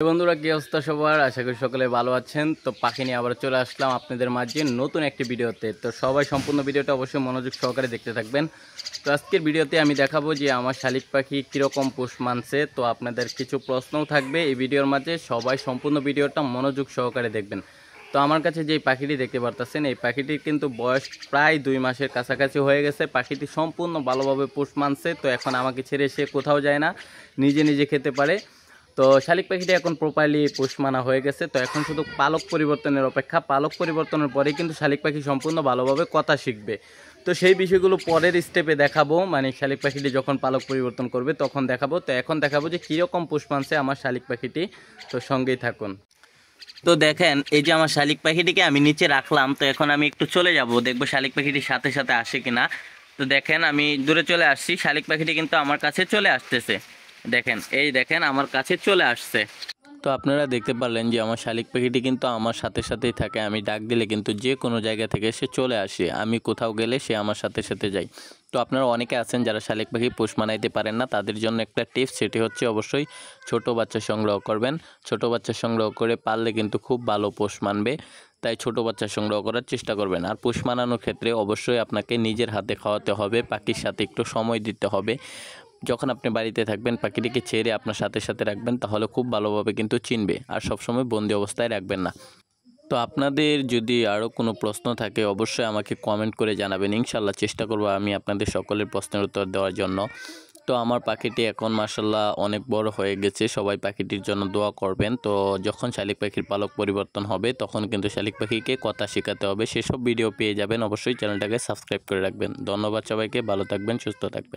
বন্ধুরা, কি অবস্থা সবার? আশা করি সকলে ভালো আছেন। তো পাখি নিয়ে আবার চলে আসলাম আপনাদের মাঝে নতুন একটি ভিডিওতে। তো সবাই সম্পূর্ণ ভিডিওটা অবশ্যই মনোযোগ সহকারে দেখতে থাকবেন। তো আজকের ভিডিওতে আমি দেখাবো যে আমার শালিক পাখি কীরকম পোষ মানছে। তো আপনাদের কিছু প্রশ্নও থাকবে এই ভিডিওর মাঝে, সবাই সম্পূর্ণ ভিডিওটা মনোযোগ সহকারে দেখবেন। তো আমার কাছে যে পাখিটি দেখতে পারতেছেন, এই পাখিটির কিন্তু বয়স প্রায় 2 মাসের কাছাকাছি হয়ে গেছে। পাখিটি সম্পূর্ণ ভালোভাবে পোষ মানছে। তো এখন আমাকে ছেড়ে সে কোথাও যায় না, নিজে নিজে খেতে পারে। তো শালিক পাখিটি এখন প্রপারলি পোষ মানা হয়ে গেছে। তো এখন শুধু পালক পরিবর্তনের অপেক্ষা। পালক পরিবর্তনের পরেই কিন্তু শালিক পাখি সম্পূর্ণ ভালোভাবে কথা শিখবে। তো সেই বিষয়গুলো পরের স্টেপে দেখাবো, মানে শালিক পাখিটি যখন পালক পরিবর্তন করবে তখন দেখাবো। তো এখন দেখাবো যে কীরকম পোষ মানছে আমার শালিক পাখিটি। তো সঙ্গেই থাকুন। তো দেখেন, এই যে আমার শালিক পাখিটিকে আমি নিচে রাখলাম। তো এখন আমি একটু চলে যাব, দেখবো শালিক পাখিটির সাথে সাথে আসে কিনা। তো দেখেন, আমি দূরে চলে আসছি, শালিক পাখিটি কিন্তু আমার কাছে চলে আসতেছে। দেখেন, এই দেখেন আমার কাছে চলে আসছে। তো আপনারা দেখতে পারলেন যে আমার শালিক পাখিটি কিন্তু আমার সাথে সাথেই থাকে। আমি ডাক দিলে কিন্তু যে কোনো জায়গা থেকে সে চলে আসে, আমি কোথাও গেলে সে আমার সাথে সাথে যায়। তো আপনারা অনেকে আছেন যারা শালিক পাখি পোষ মানাইতে পারেন না, তাদের জন্য একটা টিপস, সেটি হচ্ছে অবশ্যই ছোট বাচ্চা সংগ্রহ করবেন। ছোট বাচ্চা সংগ্রহ করে পাললে কিন্তু খুব ভালো পোষ মানবে। তাই ছোট বাচ্চা সংগ্রহ করার চেষ্টা করবেন। আর পোষ মানানোর ক্ষেত্রে অবশ্যই আপনাকে নিজের হাতে খাওয়াতে হবে, পাখির সাথে একটু সময় দিতে হবে। যখন আপনি বাড়িতে থাকবেন পাখিটিকে ছেড়ে আপনার সাথে সাথে রাখবেন, তাহলে খুব ভালোভাবে কিন্তু চিনবে। আর সবসময় বন্দি অবস্থায় রাখবেন না। তো আপনাদের যদি আরও কোনো প্রশ্ন থাকে অবশ্যই আমাকে কমেন্ট করে জানাবেন। ইনশাল্লাহ চেষ্টা করব আমি আপনাদের সকলের প্রশ্নের উত্তর দেওয়ার জন্য। তো আমার পাখিটি এখন মাশাল্লাহ অনেক বড় হয়ে গেছে। সবাই পাখিটির জন্য দোয়া করবেন। তো যখন শালিক পাখির পালক পরিবর্তন হবে তখন কিন্তু শালিক পাখিকে কথা শেখাতে হবে। সেসব ভিডিও পেয়ে যাবেন। অবশ্যই চ্যানেলটাকে সাবস্ক্রাইব করে রাখবেন। ধন্যবাদ সবাইকে, ভালো থাকবেন, সুস্থ থাকবেন।